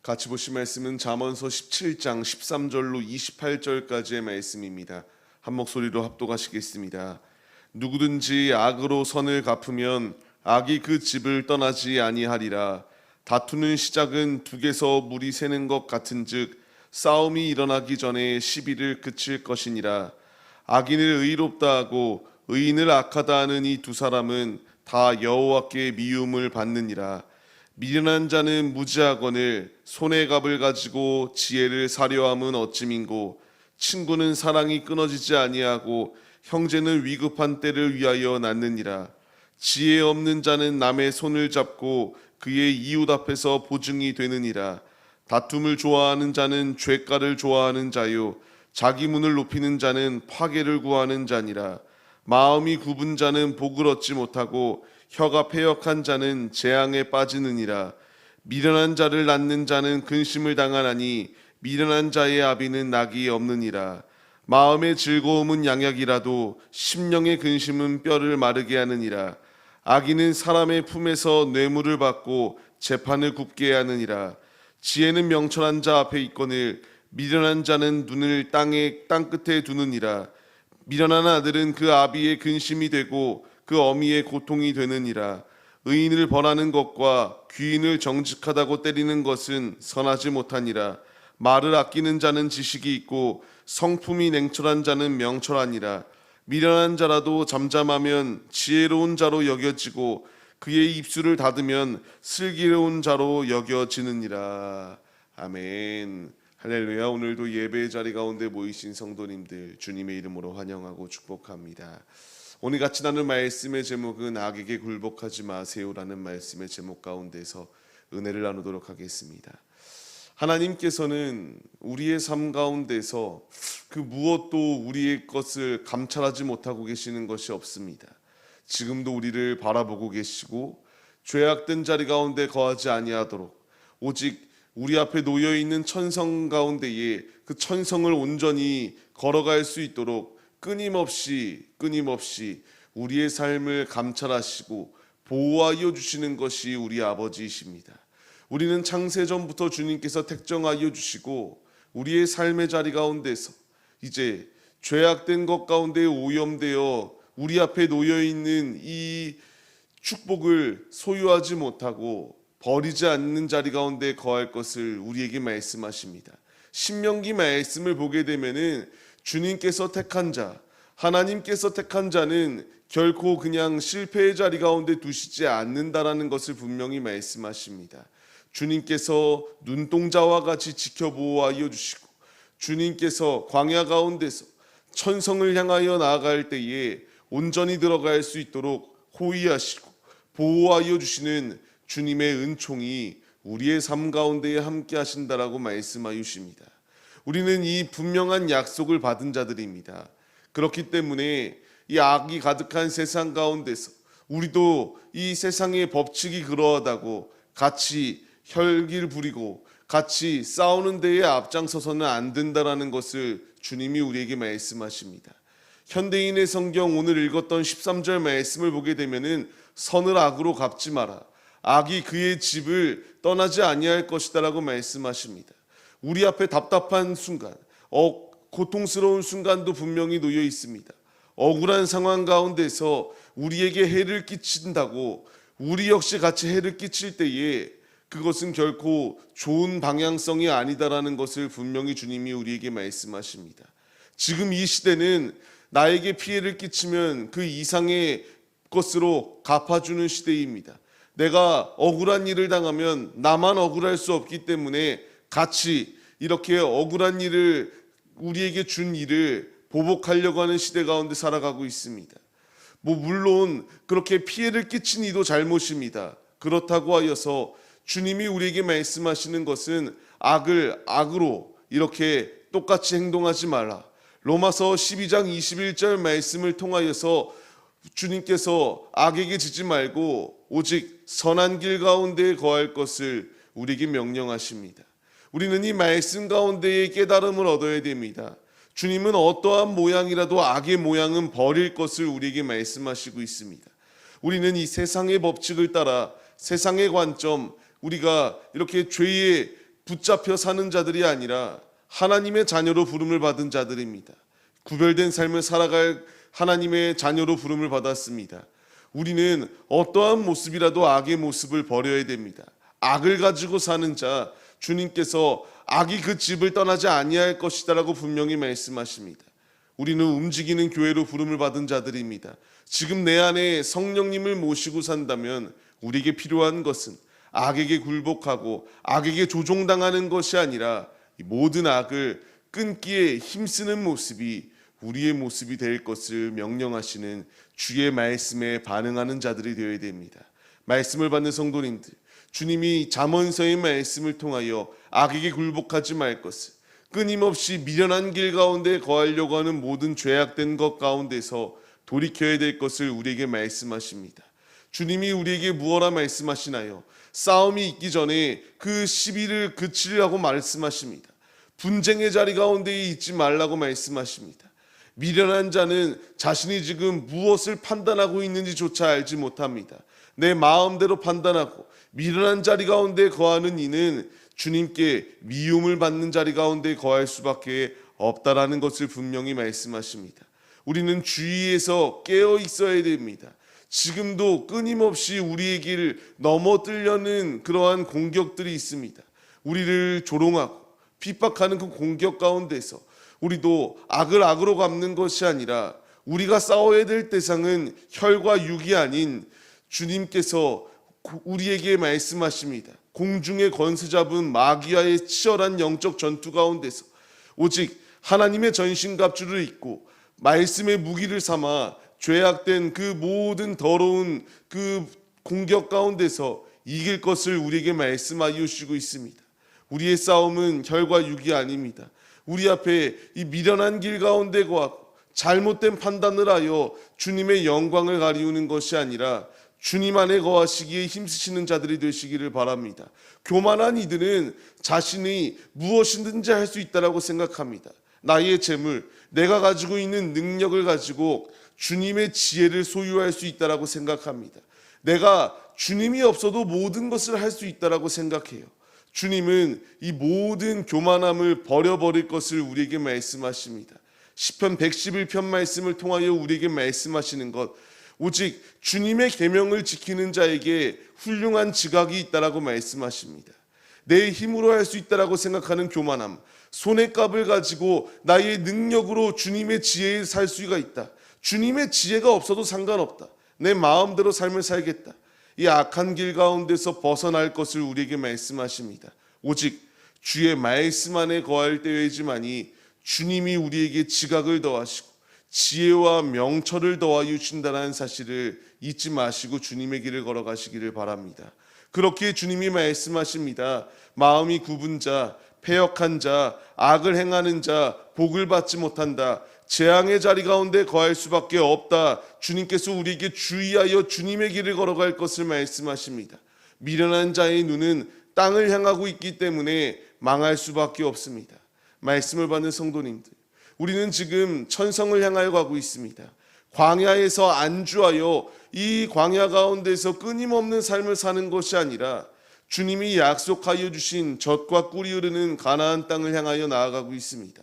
같이 보실 말씀은 잠언서 17장 13절로 28절까지의 말씀입니다. 한 목소리로 합독하시겠습니다. 누구든지 악으로 선을 갚으면 악이 그 집을 떠나지 아니하리라. 다투는 시작은 둑에서 물이 새는 것 같은즉 싸움이 일어나기 전에 시비를 그칠 것이니라. 악인을 의롭다 하고 의인을 악하다 하는 이 두 사람은 다 여호와께 미움을 받느니라. 미련한 자는 무지하거늘 손에 갑을 가지고 지혜를 사려함은 어찌민고. 친구는 사랑이 끊어지지 아니하고 형제는 위급한 때를 위하여 낳느니라. 지혜 없는 자는 남의 손을 잡고 그의 이웃 앞에서 보증이 되느니라. 다툼을 좋아하는 자는 죄가를 좋아하는 자요 자기 문을 높이는 자는 파괴를 구하는 자니라. 마음이 굽은 자는 복을 얻지 못하고 혀가 패역한 자는 재앙에 빠지느니라. 미련한 자를 낳는 자는 근심을 당하나니 미련한 자의 아비는 낙이 없느니라. 마음의 즐거움은 양약이라도 심령의 근심은 뼈를 마르게 하느니라. 악인은 사람의 품에서 뇌물을 받고 재판을 굽게 하느니라. 지혜는 명철한 자 앞에 있거늘 미련한 자는 눈을 땅 끝에 두느니라. 미련한 아들은 그 아비의 근심이 되고 그 어미의 고통이 되느니라. 의인을 벌하는 것과 귀인을 정직하다고 때리는 것은 선하지 못하니라. 말을 아끼는 자는 지식이 있고 성품이 냉철한 자는 명철하니라. 미련한 자라도 잠잠하면 지혜로운 자로 여겨지고 그의 입술을 닫으면 슬기로운 자로 여겨지느니라. 아멘. 할렐루야. 오늘도 예배의 자리 가운데 모이신 성도님들 주님의 이름으로 환영하고 축복합니다. 오늘 같이 나눌 말씀의 제목은 악에게 굴복하지 마세요라는 말씀의 제목 가운데서 은혜를 나누도록 하겠습니다. 하나님께서는 우리의 삶 가운데서 그 무엇도 우리의 것을 감찰하지 못하고 계시는 것이 없습니다. 지금도 우리를 바라보고 계시고 죄악된 자리 가운데 거하지 아니하도록 오직 우리 앞에 놓여 있는 천성 가운데에 그 천성을 온전히 걸어갈 수 있도록 끊임없이 우리의 삶을 감찰하시고 보호하여 주시는 것이 우리 아버지이십니다. 우리는 창세전부터 주님께서 택정하여 주시고 우리의 삶의 자리 가운데서 이제 죄악된 것 가운데 오염되어 우리 앞에 놓여 있는 이 축복을 소유하지 못하고 버리지 않는 자리 가운데 거할 것을 우리에게 말씀하십니다. 신명기 말씀을 보게 되면은 주님께서 택한 자, 하나님께서 택한 자는 결코 그냥 실패의 자리 가운데 두시지 않는다라는 것을 분명히 말씀하십니다. 주님께서 눈동자와 같이 지켜보호하여 주시고 주님께서 광야 가운데서 천성을 향하여 나아갈 때에 온전히 들어갈 수 있도록 호위하시고 보호하여 주시는 주님의 은총이 우리의 삶 가운데에 함께 하신다라고 말씀하여 주십니다. 우리는 이 분명한 약속을 받은 자들입니다. 그렇기 때문에 이 악이 가득한 세상 가운데서 우리도 이 세상의 법칙이 그러하다고 같이 혈기를 부리고 같이 싸우는 데에 앞장서서는 안 된다라는 것을 주님이 우리에게 말씀하십니다. 현대인의 성경 오늘 읽었던 13절 말씀을 보게 되면은 선을 악으로 갚지 마라. 악이 그의 집을 떠나지 아니할 것이다라고 말씀하십니다. 우리 앞에 답답한 순간, 고통스러운 순간도 분명히 놓여 있습니다. 억울한 상황 가운데서 우리에게 해를 끼친다고 우리 역시 같이 해를 끼칠 때에 그것은 결코 좋은 방향성이 아니다라는 것을 분명히 주님이 우리에게 말씀하십니다. 지금 이 시대는 나에게 피해를 끼치면 그 이상의 것으로 갚아주는 시대입니다. 내가 억울한 일을 당하면 나만 억울할 수 없기 때문에 같이 이렇게 억울한 일을 우리에게 준 일을 보복하려고 하는 시대 가운데 살아가고 있습니다. 물론 그렇게 피해를 끼친 이도 잘못입니다. 그렇다고 하여서 주님이 우리에게 말씀하시는 것은 악을 악으로 이렇게 똑같이 행동하지 말라. 로마서 12장 21절 말씀을 통하여서 주님께서 악에게 지지 말고 오직 선한 길 가운데 거할 것을 우리에게 명령하십니다. 우리는 이 말씀 가운데에 깨달음을 얻어야 됩니다. 주님은 어떠한 모양이라도 악의 모양은 버릴 것을 우리에게 말씀하시고 있습니다. 우리는 이 세상의 법칙을 따라 세상의 관점, 우리가 이렇게 죄의 붙잡혀 사는 자들이 아니라 하나님의 자녀로 부름을 받은 자들입니다. 구별된 삶을 살아갈 하나님의 자녀로 부름을 받았습니다. 우리는 어떠한 모습이라도 악의 모습을 버려야 됩니다. 악을 가지고 사는 자, 주님께서 악이 그 집을 떠나지 아니할 것이다라고 분명히 말씀하십니다. 우리는 움직이는 교회로 부름을 받은 자들입니다. 지금 내 안에 성령님을 모시고 산다면 우리에게 필요한 것은 악에게 굴복하고 악에게 조종당하는 것이 아니라 모든 악을 끊기에 힘쓰는 모습이 우리의 모습이 될 것을 명령하시는 주의 말씀에 반응하는 자들이 되어야 됩니다. 말씀을 받는 성도님들, 주님이 잠언서의 말씀을 통하여 악에게 굴복하지 말 것을, 끊임없이 미련한 길 가운데 거하려고 하는 모든 죄악된 것 가운데서 돌이켜야 될 것을 우리에게 말씀하십니다. 주님이 우리에게 무엇라 말씀하시나요? 싸움이 있기 전에 그 시비를 그치라고 말씀하십니다. 분쟁의 자리 가운데 있지 말라고 말씀하십니다. 미련한 자는 자신이 지금 무엇을 판단하고 있는지조차 알지 못합니다. 내 마음대로 판단하고 미련한 자리 가운데 거하는 이는 주님께 미움을 받는 자리 가운데 거할 수밖에 없다라는 것을 분명히 말씀하십니다. 우리는 주위에서 깨어 있어야 됩니다. 지금도 끊임없이 우리의 길을 넘어뜨려는 그러한 공격들이 있습니다. 우리를 조롱하고 핍박하는 그 공격 가운데서 우리도 악을 악으로 갚는 것이 아니라 우리가 싸워야 될 대상은 혈과 육이 아닌 주님께서 우리에게 말씀하십니다. 공중의 권세 잡은 마귀와의 치열한 영적 전투 가운데서 오직 하나님의 전신갑주를 입고 말씀의 무기를 삼아 죄악된 그 모든 더러운 그 공격 가운데서 이길 것을 우리에게 말씀하여 주시고 있습니다. 우리의 싸움은 혈과 육이 아닙니다. 우리 앞에 이 미련한 길 가운데 거하고 잘못된 판단을 하여 주님의 영광을 가리우는 것이 아니라 주님 안에 거하시기에 힘쓰시는 자들이 되시기를 바랍니다. 교만한 이들은 자신이 무엇이든지 할 수 있다고 생각합니다. 나의 재물, 내가 가지고 있는 능력을 가지고 주님의 지혜를 소유할 수 있다고 생각합니다. 내가 주님이 없어도 모든 것을 할 수 있다고 생각해요. 주님은 이 모든 교만함을 버려버릴 것을 우리에게 말씀하십니다. 시편 111편 말씀을 통하여 우리에게 말씀하시는 것, 오직 주님의 계명을 지키는 자에게 훌륭한 지각이 있다라고 말씀하십니다. 내 힘으로 할 수 있다라고 생각하는 교만함, 손의 값을 가지고 나의 능력으로 주님의 지혜에 살 수가 있다. 주님의 지혜가 없어도 상관없다. 내 마음대로 삶을 살겠다. 이 악한 길 가운데서 벗어날 것을 우리에게 말씀하십니다. 오직 주의 말씀 안에 거할 때에지만이 주님이 우리에게 지각을 더하시고 지혜와 명철을 더하여 주신다는 사실을 잊지 마시고 주님의 길을 걸어가시기를 바랍니다. 그렇게 주님이 말씀하십니다. 마음이 굽은 자, 패역한 자, 악을 행하는 자, 복을 받지 못한다. 재앙의 자리 가운데 거할 수밖에 없다. 주님께서 우리에게 주의하여 주님의 길을 걸어갈 것을 말씀하십니다. 미련한 자의 눈은 땅을 향하고 있기 때문에 망할 수밖에 없습니다. 말씀을 받는 성도님들, 우리는 지금 천성을 향하여 가고 있습니다. 광야에서 안주하여 이 광야 가운데서 끊임없는 삶을 사는 것이 아니라 주님이 약속하여 주신 젖과 꿀이 흐르는 가나안 땅을 향하여 나아가고 있습니다.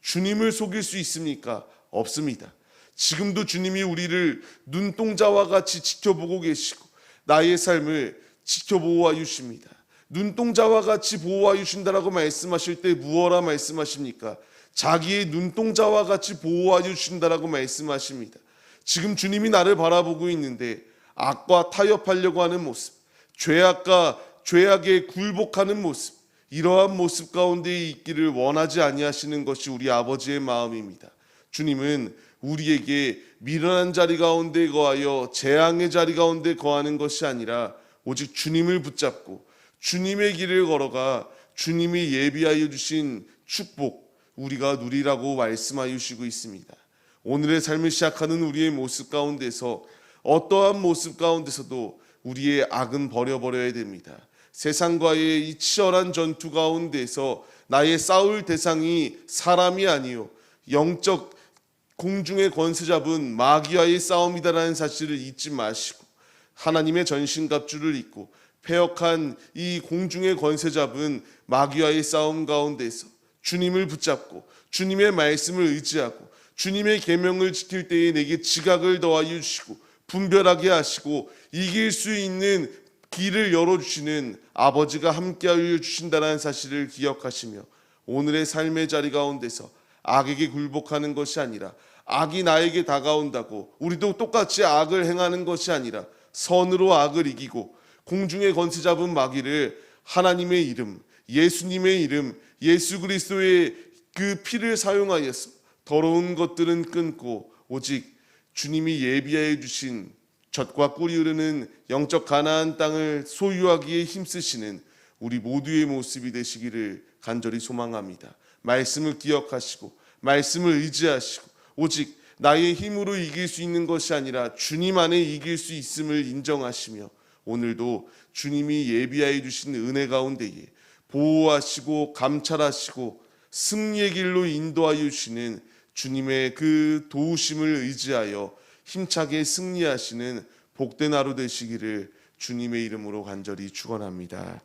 주님을 속일 수 있습니까? 없습니다. 지금도 주님이 우리를 눈동자와 같이 지켜보고 계시고 나의 삶을 지켜보아 주십니다. 눈동자와 같이 보호하여 주신다라고 말씀하실 때 무엇라 말씀하십니까? 자기의 눈동자와 같이 보호하여 주신다라고 말씀하십니다. 지금 주님이 나를 바라보고 있는데 악과 타협하려고 하는 모습, 죄악에 굴복하는 모습, 이러한 모습 가운데 있기를 원하지 아니하시는 것이 우리 아버지의 마음입니다. 주님은 우리에게 미련한 자리 가운데 거하여 재앙의 자리 가운데 거하는 것이 아니라 오직 주님을 붙잡고 주님의 길을 걸어가 주님이 예비하여 주신 축복 우리가 누리라고 말씀하여 주시고 있습니다. 오늘의 삶을 시작하는 우리의 모습 가운데서 어떠한 모습 가운데서도 우리의 악은 버려버려야 됩니다. 세상과의 이 치열한 전투 가운데서 나의 싸울 대상이 사람이 아니요 영적 공중의 권세 잡은 마귀와의 싸움이다라는 사실을 잊지 마시고 하나님의 전신갑주를 입고 패역한 이 공중의 권세 잡은 마귀와의 싸움 가운데서 주님을 붙잡고 주님의 말씀을 의지하고 주님의 계명을 지킬 때에 내게 지각을 더하여 주시고 분별하게 하시고 이길 수 있는 길을 열어주시는 아버지가 함께하여 주신다는 사실을 기억하시며 오늘의 삶의 자리 가운데서 악에게 굴복하는 것이 아니라 악이 나에게 다가온다고 우리도 똑같이 악을 행하는 것이 아니라 선으로 악을 이기고 공중의 권세 잡은 마귀를 하나님의 이름, 예수님의 이름, 예수 그리스도의 그 피를 사용하여서 더러운 것들은 끊고 오직 주님이 예비하여 주신 젖과 꿀이 흐르는 영적 가나안 땅을 소유하기에 힘쓰시는 우리 모두의 모습이 되시기를 간절히 소망합니다. 말씀을 기억하시고 말씀을 의지하시고 오직 나의 힘으로 이길 수 있는 것이 아니라 주님 안에 이길 수 있음을 인정하시며 오늘도 주님이 예비하여 주신 은혜 가운데에 보호하시고 감찰하시고 승리의 길로 인도하여 주시는 주님의 그 도우심을 의지하여 힘차게 승리하시는 복된 하루 되시기를 주님의 이름으로 간절히 축원합니다.